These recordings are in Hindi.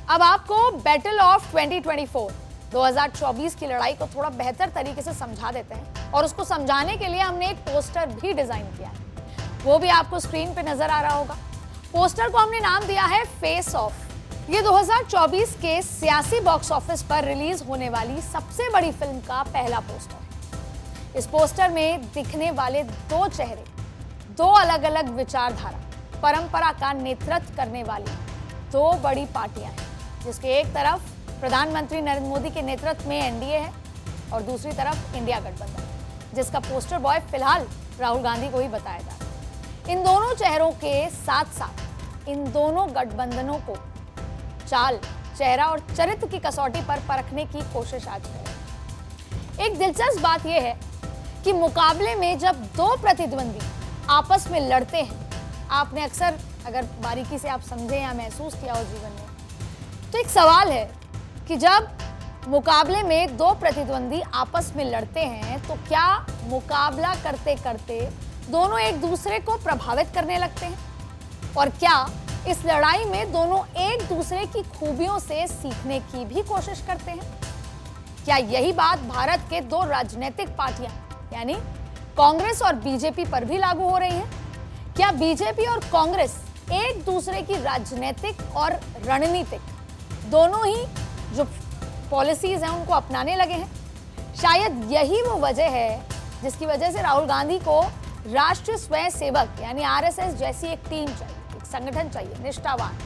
अब आपको बैटल ऑफ 2024 की लड़ाई को थोड़ा बेहतर तरीके से समझा देते हैं और उसको समझाने के लिए हमने एक पोस्टर भी डिजाइन किया है, वो भी आपको स्क्रीन पे नजर आ रहा होगा। पोस्टर को हमने नाम दिया है फेस ऑफ। ये 2024 के सियासी बॉक्स ऑफिस पर रिलीज होने वाली सबसे बड़ी फिल्म का पहला पोस्टर है। इस पोस्टर में दिखने वाले दो चेहरे, दो अलग अलग विचारधारा, परंपरा का नेतृत्व करने वाली दो बड़ी पार्टियां हैं, जिसके एक तरफ प्रधानमंत्री नरेंद्र मोदी के नेतृत्व में एनडीए है और दूसरी तरफ इंडिया गठबंधन, जिसका पोस्टर बॉय फिलहाल राहुल गांधी को ही बताया जा रहा है। इन दोनों चेहरों के साथ साथ इन दोनों गठबंधनों को चाल, चेहरा और चरित्र की कसौटी पर परखने की कोशिश आज है। एक दिलचस्प बात यह है कि मुकाबले में जब दो प्रतिद्वंदी आपस में लड़ते हैं, आपने अक्सर अगर बारीकी से आप समझे या महसूस किया हो जीवन में, तो एक सवाल है कि जब मुकाबले में दो प्रतिद्वंदी आपस में लड़ते हैं तो क्या मुकाबला करते करते दोनों एक दूसरे को प्रभावित करने लगते हैं, और क्या इस लड़ाई में दोनों एक दूसरे की खूबियों से सीखने की भी कोशिश करते हैं? क्या यही बात भारत के दो राजनीतिक पार्टियां यानी कांग्रेस और बीजेपी पर भी लागू हो रही है? क्या बीजेपी और कांग्रेस एक दूसरे की राजनीतिक और रणनीतिक दोनों ही जो पॉलिसीज हैं उनको अपनाने लगे हैं? शायद यही वो वजह है जिसकी वजह से राहुल गांधी को राष्ट्रीय स्वयं सेवक यानी आरएसएस जैसी एक टीम चाहिए, एक संगठन चाहिए, निष्ठावान,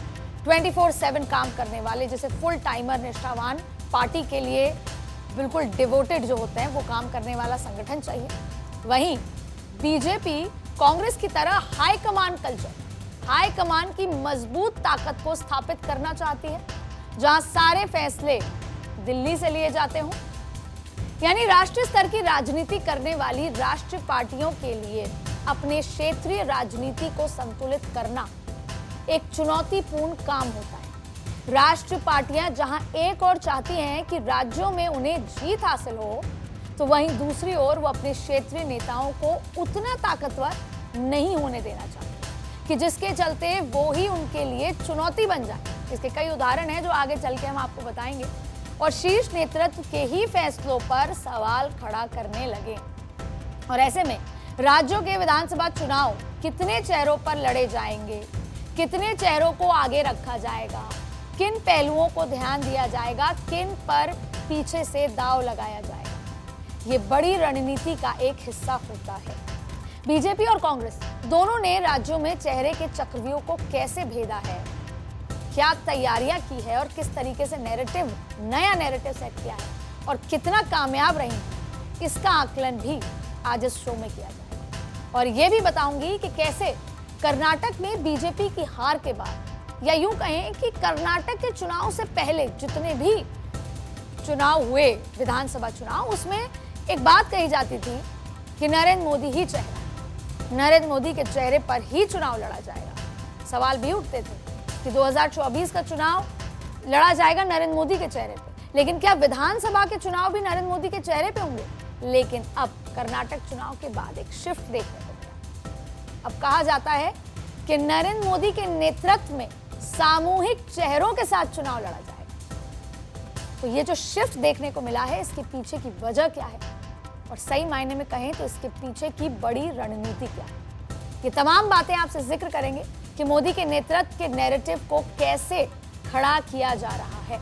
24/7 काम करने वाले, जैसे फुल टाइमर निष्ठावान, पार्टी के लिए बिल्कुल डिवोटेड जो होते हैं वो काम करने वाला संगठन चाहिए। वहीं बीजेपी कांग्रेस की तरह high command culture, high command की मजबूत ताकत को स्थापित करना चाहती है, जहां सारे फैसले दिल्ली से लिए जाते हों। यानी राष्ट्रीय स्तर की राजनीति करने वाली राष्ट्रीय पार्टियों के लिए अपने क्षेत्रीय राजनीति को संतुलित करना एक चुनौतीपूर्ण काम होता है। राष्ट्रीय पार्टियां जहां एक ओर चाहती हैं कि राज्यों में उन्हें जीत हासिल हो, तो वहीं दूसरी ओर वो अपने क्षेत्रीय नेताओं को उतना ताकतवर नहीं होने देना चाहती कि जिसके चलते वो ही उनके लिए चुनौती बन जाए। इसके कई उदाहरण हैं जो आगे चल के हम आपको बताएंगे, और शीर्ष नेतृत्व के ही फैसलों पर सवाल खड़ा करने लगे। और ऐसे में राज्यों के विधानसभा चुनाव कितने चेहरों पर लड़े जाएंगे, कितने चेहरों को आगे रखा जाएगा, किन पहलुओं को ध्यान दिया जाएगा, किन पर पीछे से दांव लगाया जाएगा, ये बड़ी रणनीति का एक हिस्सा होता है। बीजेपी और कांग्रेस दोनों ने राज्यों में चेहरे के चक्रव्यूह को कैसे भेदा है, क्या तैयारियां की है और किस तरीके से नया नैरेटिव सेट किया है और कितना कामयाब रही है, इसका आकलन भी आज इस शो में किया जाएगा। और ये भी बताऊंगी कि कैसे कर्नाटक में बीजेपी की हार के बाद, या यूं कहें कि कर्नाटक के चुनाव से पहले जितने भी चुनाव हुए, विधानसभा चुनाव, उसमें एक बात कही जाती थी कि नरेंद्र मोदी ही चेहरा, नरेंद्र मोदी के चेहरे पर ही चुनाव लड़ा जाएगा। सवाल भी उठते थे कि 2024 का चुनाव लड़ा जाएगा नरेंद्र मोदी के चेहरे पे, लेकिन क्या विधानसभा के चुनाव भी नरेंद्र मोदी के चेहरे पे होंगे? लेकिन अब कर्नाटक चुनाव के बाद एक शिफ्ट देखने को मिला। अब कहा जाता है कि नरेंद्र मोदी के नेतृत्व में सामूहिक चेहरों के साथ चुनाव लड़ा जाएगा। तो ये जो शिफ्ट देखने को मिला है, इसके पीछे की वजह क्या है, और सही मायने में कहें तो इसके पीछे की बड़ी रणनीति क्या है, ये तमाम बातें आपसे जिक्र करेंगे कि मोदी के नेतृत्व के नैरेटिव को कैसे खड़ा किया जा रहा है।